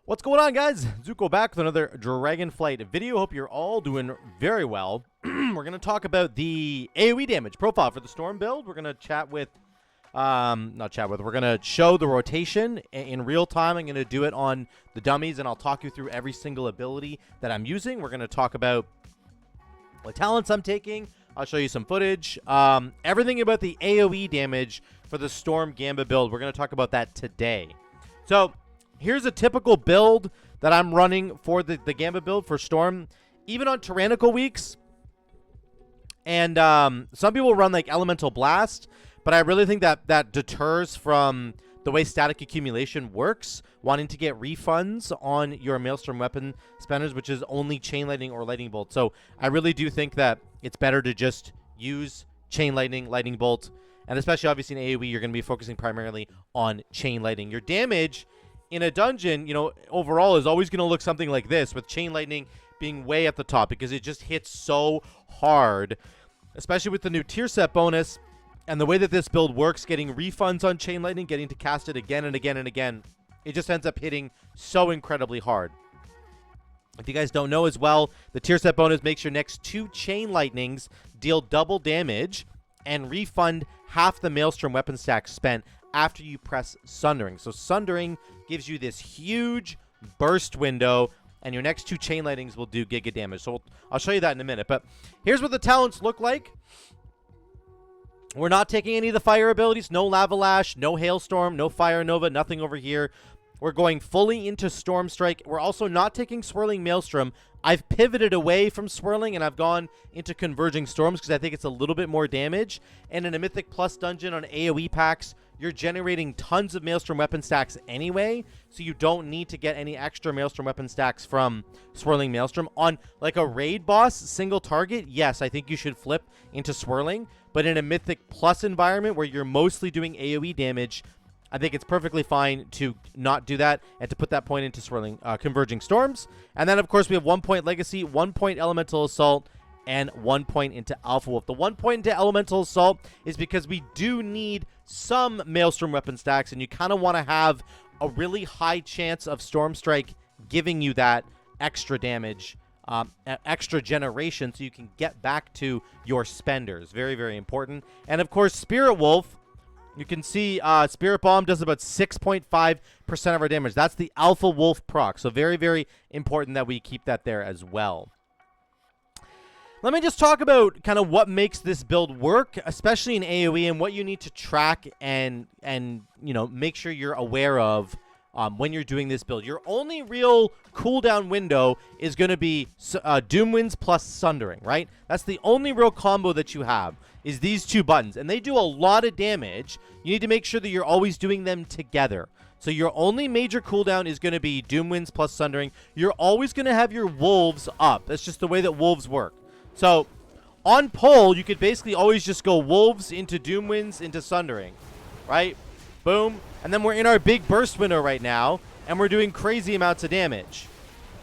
What's going on, guys? Zuko back with another Dragonflight video. Hope you're all doing very well. We're going to talk about the AoE damage profile for the Storm build. We're going to chat with, we're going to show the rotation in real time. I'm going to do it on the dummies, and I'll talk you through every single ability that I'm using. We're going to talk about what talents I'm taking. I'll show you some footage. Everything about the AoE damage for the Storm Gamba build. We're going to talk about that today. So here's a typical build that I'm running for the Gamba build for Storm, even on tyrannical weeks. And some people run like Elemental Blast, but I really think that that deters from the way static accumulation works, wanting to get refunds on your Maelstrom weapon spenders, which is only Chain Lightning or Lightning Bolt. So I really do think that it's better to just use Chain Lightning, Lightning Bolt, and especially obviously in AoE, you're going to be focusing primarily on Chain Lightning. Your damage in a dungeon, you know, overall is always going to look something like this, with Chain Lightning being way at the top because it just hits so hard, especially with the new tier set bonus and the way that this build works, getting refunds on Chain Lightning, getting to cast it again and again and again. It just ends up hitting so incredibly hard. If you guys don't know as well, the tier set bonus makes your next 2 Chain Lightnings deal double damage and refund half the Maelstrom weapon stack spent after you press Sundering. So Sundering gives you this huge burst window, and your next 2 Chain Lightnings will do giga damage. So I'll show you that in a minute. But here's what the talents look like. We're not taking any of the fire abilities. No Lava Lash, no Hailstorm, no Fire Nova, nothing over here. We're going fully into Storm Strike. We're also not taking Swirling Maelstrom. I've pivoted away from Swirling, and I've gone into Converging Storms because I think it's a little bit more damage. And in a Mythic Plus dungeon on AoE packs, you're generating tons of Maelstrom weapon stacks anyway, so you don't need to get any extra Maelstrom weapon stacks from Swirling Maelstrom. On like a raid boss, single target, yes, I think you should flip into Swirling. But in a Mythic Plus environment where you're mostly doing AoE damage, I think it's perfectly fine to not do that and to put that point into Swirling, Converging Storms. And then, of course, we have 1 point Legacy, 1 point Elemental Assault, and 1 point into Alpha Wolf. The 1 point into Elemental Assault is because we do need some Maelstrom weapon stacks, and you kind of want to have a really high chance of Storm Strike giving you that extra damage, extra generation, so you can get back to your spenders. Very, very important. And, of course, Spirit Wolf. You can see Spirit Bomb does about 6.5% of our damage. That's the Alpha Wolf proc. So very, very important that we keep that there as well. Let me just talk about kind of what makes this build work, especially in AoE, and what you need to track and you know, make sure you're aware of when you're doing this build. Your only real cooldown window is going to be Doomwinds plus Sundering, right? That's the only real combo that you have, is these 2 buttons, and they do a lot of damage. You need to make sure that you're always doing them together. So your only major cooldown is going to be Doomwinds plus Sundering. You're always going to have your wolves up. That's just the way that wolves work. So on pull, you could basically always just go wolves into Doomwinds into Sundering, right? Boom. And then we're in our big burst window right now, and we're doing crazy amounts of damage.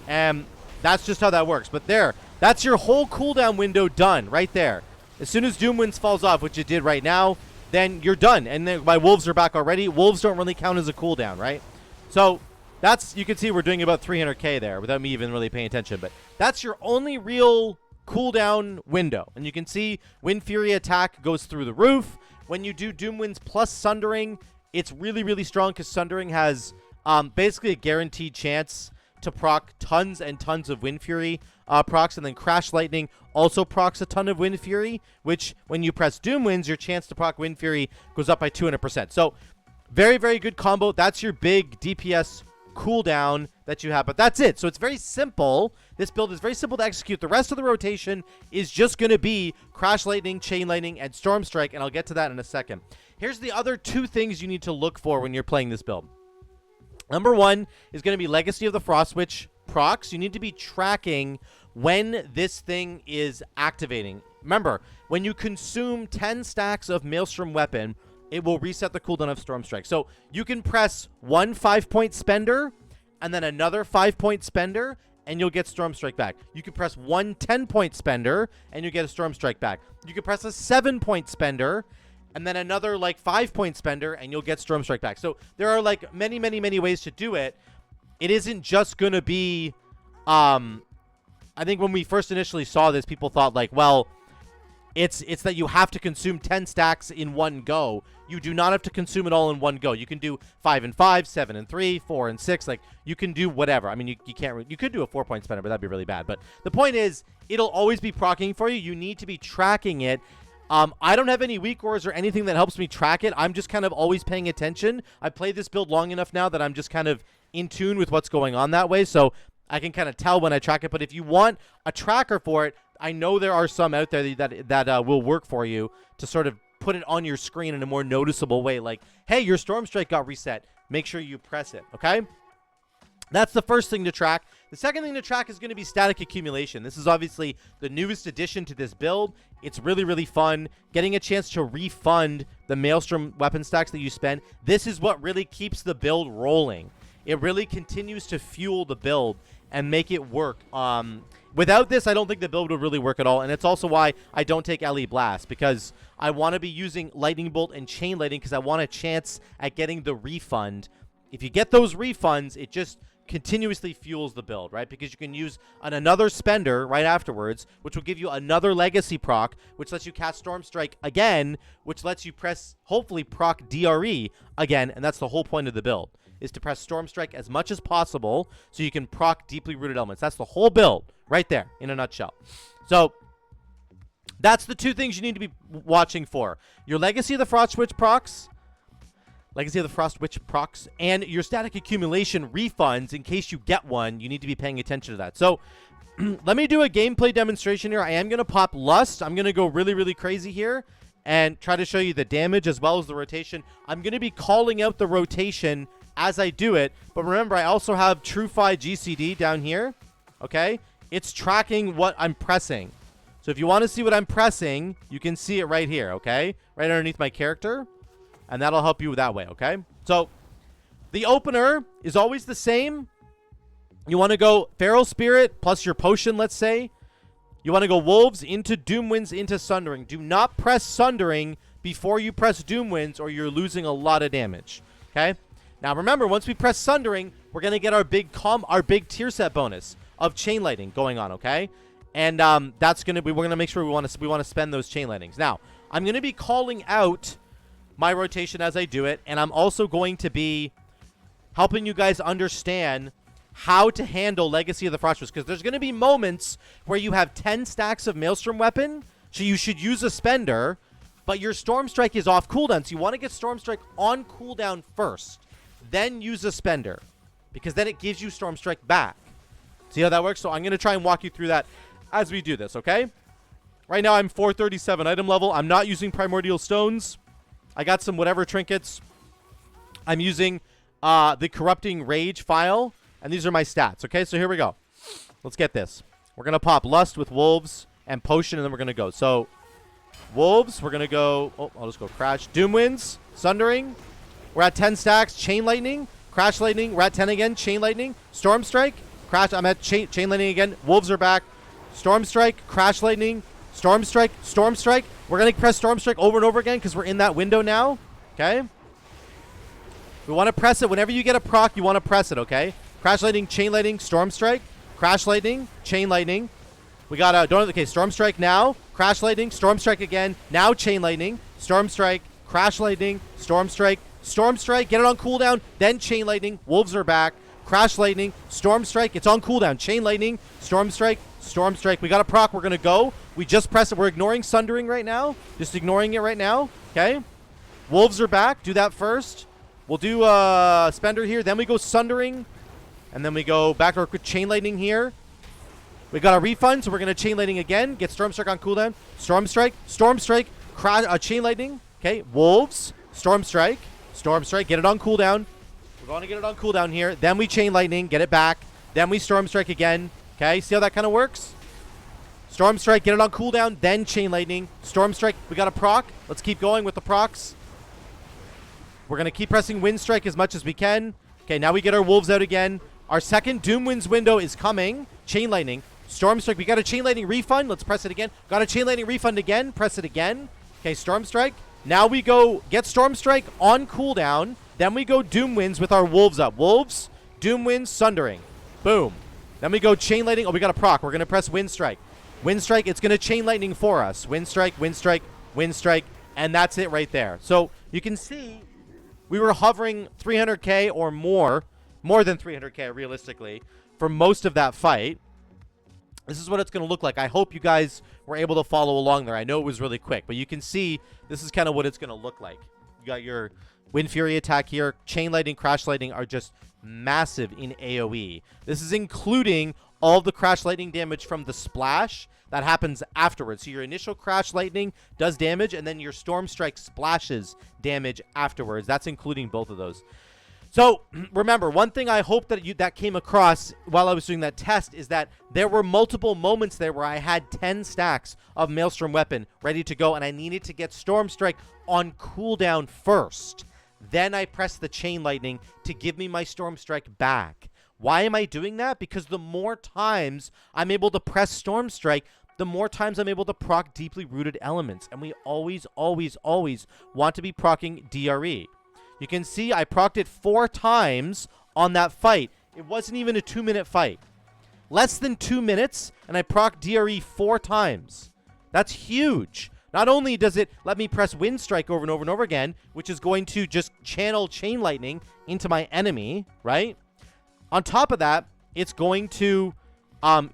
And that's just how that works. But there, that's your whole cooldown window done right there. As soon as Doomwinds falls off, which it did right now, then you're done. And then my wolves are back already. Wolves don't really count as a cooldown, right? So that's, you can see we're doing about 300k there without me even really paying attention. But that's your only real cooldown window. And you can see Wind Fury attack goes through the roof. When you do Doomwinds plus Sundering, it's really, really strong because Sundering has basically a guaranteed chance to proc tons and tons of Wind Fury procs, and then Crash Lightning also procs a ton of Wind Fury, which when you press Doomwinds, your chance to proc Wind Fury goes up by 200%. So very, very good combo. That's your big DPS cooldown that you have, but that's it. So it's very simple. This build is very simple to execute. The rest of the rotation is just going to be Crash Lightning, Chain Lightning, and Storm Strike, and I'll get to that in a second. Here's the other 2 things you need to look for when you're playing this build. Number 1 is going to be Legacy of the Frost Witch procs. You need to be tracking when this thing is activating. Remember, when you consume 10 stacks of Maelstrom weapon, it will reset the cooldown of Storm Strike. So you can press 1 5-point spender and then another 5-point spender, and you'll get Storm Strike back. You can press 1 10-point spender and you get a Storm Strike back. You can press a 7-point spender and then another like 5-point spender, and you'll get Storm Strike back. So there are like many, many, many ways to do it. it isn't just going to be, I think when we first initially saw this, people thought like, well, it's that you have to consume 10 stacks in one go. You do not have to consume it all in one go. You can do 5 and 5, 7 and 3, 4 and 6. Like, you can do whatever. I mean, you can't. You could do a 4-point spender, but that'd be really bad. But the point is, it'll always be proccing for you. You need to be tracking it. I don't have any weak ores or anything that helps me track it. I'm just kind of always paying attention. I've played this build long enough now that I'm just kind of in tune with what's going on that way. So I can kind of tell when I track it. But if you want a tracker for it, I know there are some out there that will work for you to sort of put it on your screen in a more noticeable way. Like, hey, your Storm Strike got reset. Make sure you press it, okay? That's the first thing to track. The second thing to track is going to be static accumulation. This is obviously the newest addition to this build. It's really, really fun. Getting a chance to refund the Maelstrom weapon stacks that you spend. This is what really keeps the build rolling. It really continues to fuel the build and make it work. Without this, I don't think the build would really work at all. And it's also why I don't take LE Blast, because I want to be using Lightning Bolt and Chain Lightning because I want a chance at getting the refund. If you get those refunds, it just continuously fuels the build, right? Because you can use another spender right afterwards, which will give you another legacy proc, which lets you cast Storm Strike again, which lets you press, hopefully, proc DRE again. And that's the whole point of the build, is to press Storm Strike as much as possible so you can proc deeply rooted elements. That's the whole build right there in a nutshell. So that's the two things you need to be watching for. Your Legacy of the Frost Witch procs, and your static accumulation refunds in case you get one. You need to be paying attention to that. So let me do a gameplay demonstration here. I am going to pop Lust. I'm going to go really, really crazy here and try to show you the damage as well as the rotation. I'm going to be calling out the rotation as I do it. But remember, I also have TrueFi GCD down here. Okay? It's tracking what I'm pressing. So if you want to see what I'm pressing, you can see it right here, okay? Right underneath my character. And that'll help you that way, okay? So the opener is always the same. You want to go Feral Spirit plus your potion, let's say. You want to go Wolves into Doomwinds into Sundering. Do not press Sundering before you press Doomwinds or you're losing a lot of damage, okay? Now remember, once we press Sundering, we're going to get our big tier set bonus of Chain Lightning going on, okay? And that's going to be, we're going to make sure we want to spend those Chain Lightnings. Now, I'm going to be calling out my rotation as I do it, and I'm also going to be helping you guys understand how to handle Legacy of the Frost Witch, because there's going to be moments where you have 10 stacks of Maelstrom weapon, so you should use a spender, but your Storm Strike is off cooldown, so you want to get Storm Strike on cooldown first, then use a spender, because then it gives you Storm Strike back. See how that works? So I'm going to try and walk you through that as we do this, okay? Right now I'm 437 item level. I'm not using Primordial Stones. I got some whatever trinkets. I'm using the Corrupting Rage file, and these are my stats, okay? So here we go. Let's get this. We're going to pop Lust with Wolves and Potion, and then we're going to go. So Wolves, we're going to go, oh, I'll just go Crash. Doomwinds, Sundering. We're at 10 stacks. Chain Lightning, Crash Lightning. We're at 10 again. Chain Lightning, Storm Strike, Crash. I'm at Chain Lightning again. Wolves are back. Storm Strike, Crash Lightning, Storm Strike, Storm Strike. We're going to press Storm Strike over and over again because we're in that window now, okay? We want to press it. Whenever you get a proc, you want to press it, okay? Crash Lightning, Chain Lightning, Storm Strike, Crash Lightning, Chain Lightning. We got a, okay, Storm Strike now, Crash Lightning, Storm Strike again, now Chain Lightning, Storm Strike, Crash Lightning, Storm Strike, Storm Strike, get it on cooldown, then Chain Lightning, Wolves are back, Crash Lightning, Storm Strike, it's on cooldown, Chain Lightning, Storm Strike, Storm Strike. We got a proc, we're going to go. We just press it. We're ignoring Sundering right now. Just ignoring it right now, okay? Wolves are back. Do that first. We'll do Spender here. Then we go Sundering. And then we go back to our Chain Lightning here. We got a refund, so we're going to Chain Lightning again. Get Storm Strike on cooldown. Storm Strike, Chain Lightning. Okay, Wolves, Storm Strike, get it on cooldown. We're going to get it on cooldown here. Then we Chain Lightning, get it back. Then we Storm Strike again. Okay, see how that kind of works? Storm Strike, get it on cooldown, then Chain Lightning. Storm Strike, we got a proc. Let's keep going with the procs. We're going to keep pressing Wind Strike as much as we can. Okay, now we get our Wolves out again. Our second Doomwinds window is coming. Chain Lightning, Storm Strike. We got a Chain Lightning refund. Let's press it again. Got a Chain Lightning refund again. Press it again. Okay, Storm Strike. Now we go get Storm Strike on cooldown. Then we go Doomwinds with our Wolves up. Wolves, Doomwinds, Sundering. Boom. Then we go Chain Lightning. Oh, we got a proc. We're going to press Wind Strike. Wind Strike, it's going to Chain Lightning for us. Wind Strike, Wind Strike, Wind Strike, and that's it right there. So you can see we were hovering 300k or more than 300k realistically, for most of that fight. This is what it's going to look like. I hope you guys were able to follow along there. I know it was really quick, but you can see this is kind of what it's going to look like. You got your Wind Fury attack here. Chain Lightning, Crash Lightning are just massive in AoE. This is including all the Crash Lightning damage from the splash that happens afterwards. So your initial Crash Lightning does damage, and then your Storm Strike splashes damage afterwards. That's including both of those. So remember, one thing I hope that came across while I was doing that test is that there were multiple moments there where I had 10 stacks of Maelstrom Weapon ready to go, and I needed to get Storm Strike on cooldown first. Then I pressed the Chain Lightning to give me my Storm Strike back. Why am I doing that? Because the more times I'm able to press Storm Strike, the more times I'm able to proc deeply rooted elements. And we always, always, always want to be procking DRE. You can see I procced it 4 times on that fight. It wasn't even a 2-minute fight. Less than 2 minutes, and I proc DRE 4 times. That's huge. Not only does it let me press Wind Strike over and over and over again, which is going to just channel Chain Lightning into my enemy, right? On top of that, it's going to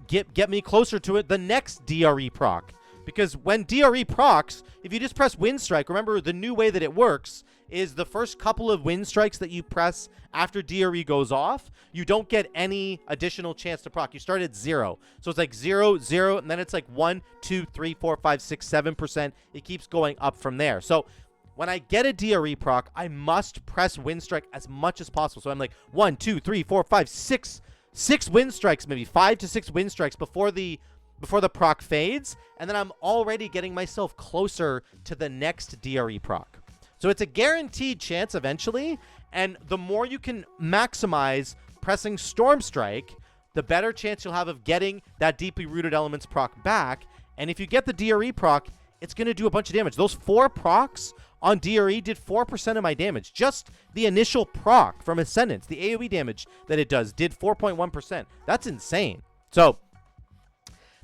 get me closer to it the next DRE proc. Because when DRE procs, if you just press Wind Strike, remember the new way that it works is the first couple of Wind Strikes that you press after DRE goes off, you don't get any additional chance to proc. You start at 0. So it's like 0, 0, and then it's like 1, 2, 3, 4, 5, 6, 7%. It keeps going up from there. So when I get a DRE proc, I must press Wind Strike as much as possible. So I'm like 1, 2, 3, 4, 5, 6 Wind Strikes, maybe 5 to 6 Wind Strikes before the proc fades, and then I'm already getting myself closer to the next DRE proc. So it's a guaranteed chance eventually, and the more you can maximize pressing Storm Strike, the better chance you'll have of getting that Deeply Rooted Elements proc back. And if you get the DRE proc, it's going to do a bunch of damage. Those 4 procs on DRE did 4% of my damage. Just the initial proc from Ascendance, the AoE damage that it does, did 4.1%. That's insane. So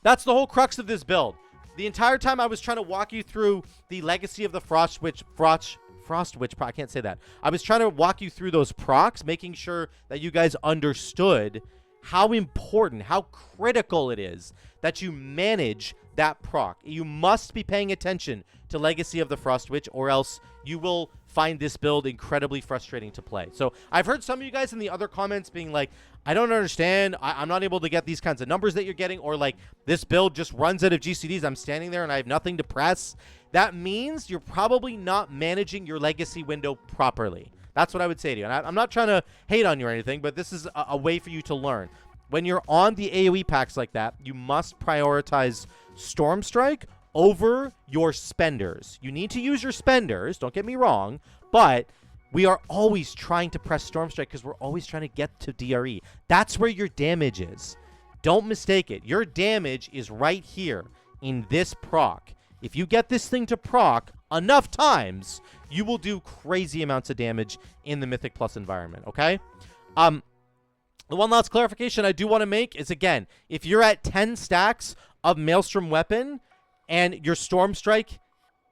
that's the whole crux of this build. The entire time I was trying to walk you through the legacy of the Frost Witch proc. I can't say that. I was trying to walk you through those procs, making sure that you guys understood how important, how critical it is that you manage that proc. You must be paying attention to Legacy of the Frost Witch, or else you will find this build incredibly frustrating to play. So I've heard some of you guys in the other comments being like, I don't understand. I'm not able to get these kinds of numbers that you're getting, or like this build just runs out of GCDs. I'm standing there and I have nothing to press. That means you're probably not managing your legacy window properly. That's what I would say to you. And I'm not trying to hate on you or anything, but this is a way for you to learn. When you're on the AoE packs like that, you must prioritize Storm Strike over your spenders. You need to use your spenders, don't get me wrong, but we are always trying to press Storm Strike because we're always trying to get to DRE. That's where your damage is. Don't mistake it. Your damage is right here in this proc. If you get this thing to proc enough times, you will do crazy amounts of damage in the Mythic Plus environment, okay? The one last clarification I do want to make is, again, if you're at 10 stacks of Maelstrom Weapon and your Storm Strike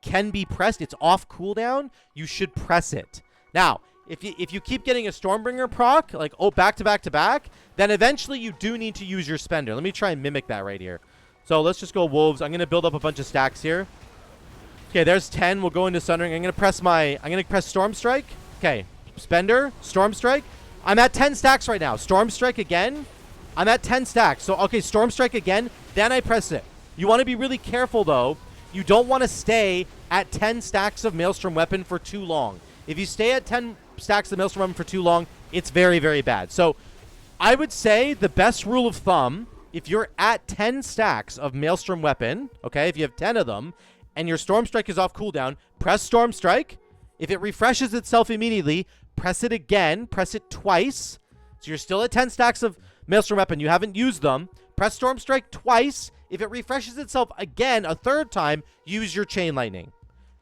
can be pressed, it's off cooldown, you should press it. Now, if you keep getting a Stormbringer proc, like, back to back to back, then eventually you do need to use your spender. Let me try and mimic that right here. So let's just go Wolves. I'm going to build up a bunch of stacks here. Okay, there's 10. We'll go into Sundering. I'm going to press Storm Strike. Okay, Spender, Storm Strike. I'm at 10 stacks right now. Storm Strike again. I'm at 10 stacks. So, okay, Storm Strike again. Then I press it. You want to be really careful, though. You don't want to stay at 10 stacks of Maelstrom Weapon for too long. If you stay at 10 stacks of Maelstrom Weapon for too long, it's very, very bad. So I would say the best rule of thumb, if you're at 10 stacks of Maelstrom Weapon, okay, if you have 10 of them, and your Storm Strike is off cooldown, press Storm Strike. If it refreshes itself immediately, press it again. Press it twice. So you're still at 10 stacks of Maelstrom Weapon. You haven't used them. Press Storm Strike twice. If it refreshes itself again a third time, use your Chain Lightning.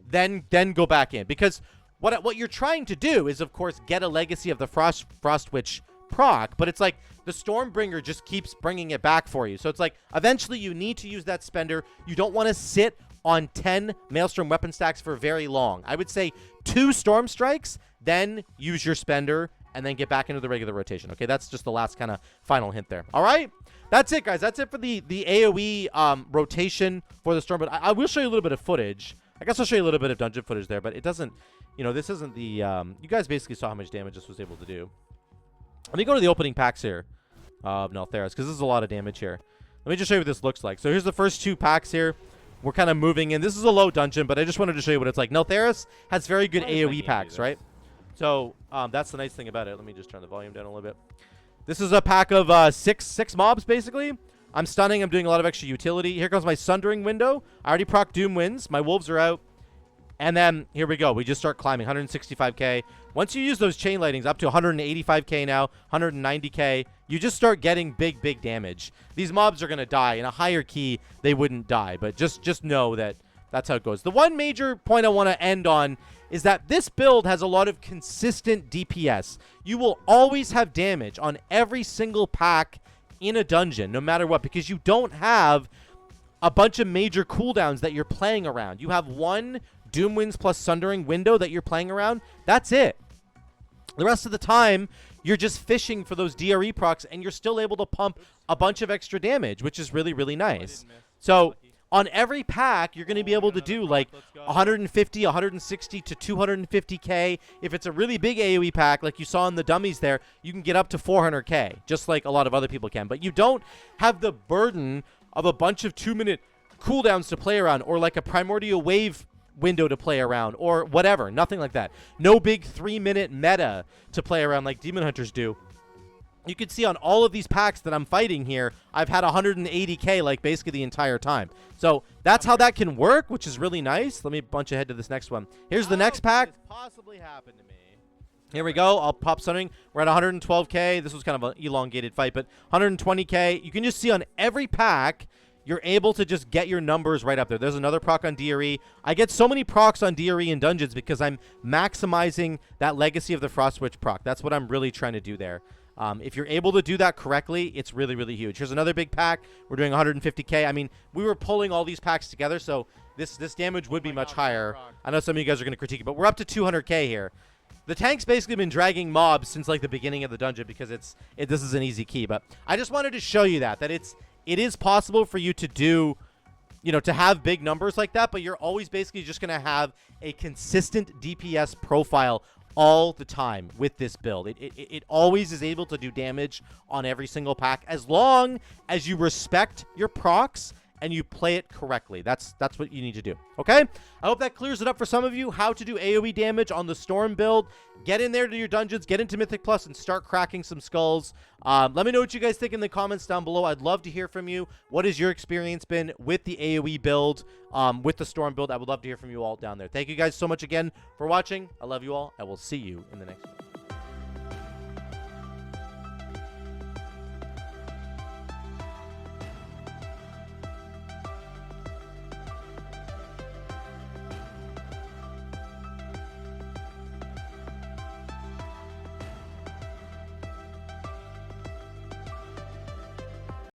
Then go back in. Because what you're trying to do is, of course, get a Legacy of the Frost Witch proc, but it's like the Stormbringer just keeps bringing it back for you. So it's like eventually you need to use that spender. You don't want to sit on 10 Maelstrom weapon stacks for very long. I would say 2 Storm Strikes, then use your spender, and then get back into the regular rotation. Okay, that's just the last kind of final hint there. All right, that's it, guys. That's it for the AoE rotation for the Storm. But I will show you a little bit of footage. I guess I'll show you a little bit of dungeon footage there, but it doesn't, you know, this isn't the, you guys basically saw how much damage this was able to do. Let me go to the opening packs here of Nel'Theros, because this is a lot of damage here. Let me just show you what this looks like. So here's the first 2 packs here. We're kind of moving in. This is a low dungeon, but I just wanted to show you what it's like. Nel'Theros has very good AoE packs, right? So that's the nice thing about it. Let me just turn the volume down a little bit. This is a pack of six mobs, basically. I'm stunning. I'm doing a lot of extra utility. Here comes my Sundering window. I already proc Doomwinds. My wolves are out. And then here we go. We just start climbing. 165k. Once you use those chain lightnings up to 185k now, 190k, you just start getting big damage. These mobs are going to die. In a higher key, they wouldn't die. But just know that that's how it goes. The one major point I want to end on is that this build has a lot of consistent DPS. You will always have damage on every single pack in a dungeon, no matter what, because you don't have a bunch of major cooldowns that you're playing around. You have one Doomwinds plus Sundering window that you're playing around. That's it. The rest of the time, you're just fishing for those DRE procs, and you're still able to pump a bunch of extra damage, which is really nice. So on every pack, you're going to be able to do like 150, 160 to 250k. If it's a really big AoE pack, like you saw in the dummies there, you can get up to 400k, just like a lot of other people can. But you don't have the burden of a bunch of 2-minute cooldowns to play around, or like a Primordial Wave window to play around, or whatever. Nothing like that. No big 3-minute meta to play around like Demon Hunters do. You can see on all of these packs that I'm fighting here, I've had 180k like basically the entire time. So that's how that can work, which is really nice. Let me bunch ahead to this next one. Here's the next pack. Possibly happened to me. Here we go. I'll pop Sundering. We're at 112k. This was kind of an elongated fight, but 120k. You can just see on every pack, you're able to just get your numbers right up there. There's another proc on DRE. I get so many procs on DRE in dungeons because I'm maximizing that Legacy of the Frostwitch proc. That's what I'm really trying to do there. If you're able to do that correctly, it's really huge. Here's another big pack. We're doing 150k. I mean, we were pulling all these packs together, so this damage would be much higher. I know some of you guys are going to critique it, but we're up to 200k here. The tank's basically been dragging mobs since like the beginning of the dungeon because this is an easy key. But I just wanted to show you that it is possible for you to do, you know, to have big numbers like that, but you're always basically just going to have a consistent DPS profile all the time with this build. It always is able to do damage on every single pack as long as you respect your procs and you play it correctly. That's what you need to do. Okay? I hope that clears it up for some of you how to do AoE damage on the Storm build. Get in there to your dungeons, get into Mythic Plus, and start cracking some skulls. Let me know what you guys think in the comments down below. I'd love to hear from you. What has your experience been with the AoE build, with the Storm build? I would love to hear from you all down there. Thank you guys so much again for watching. I love you all. I will see you in the next one.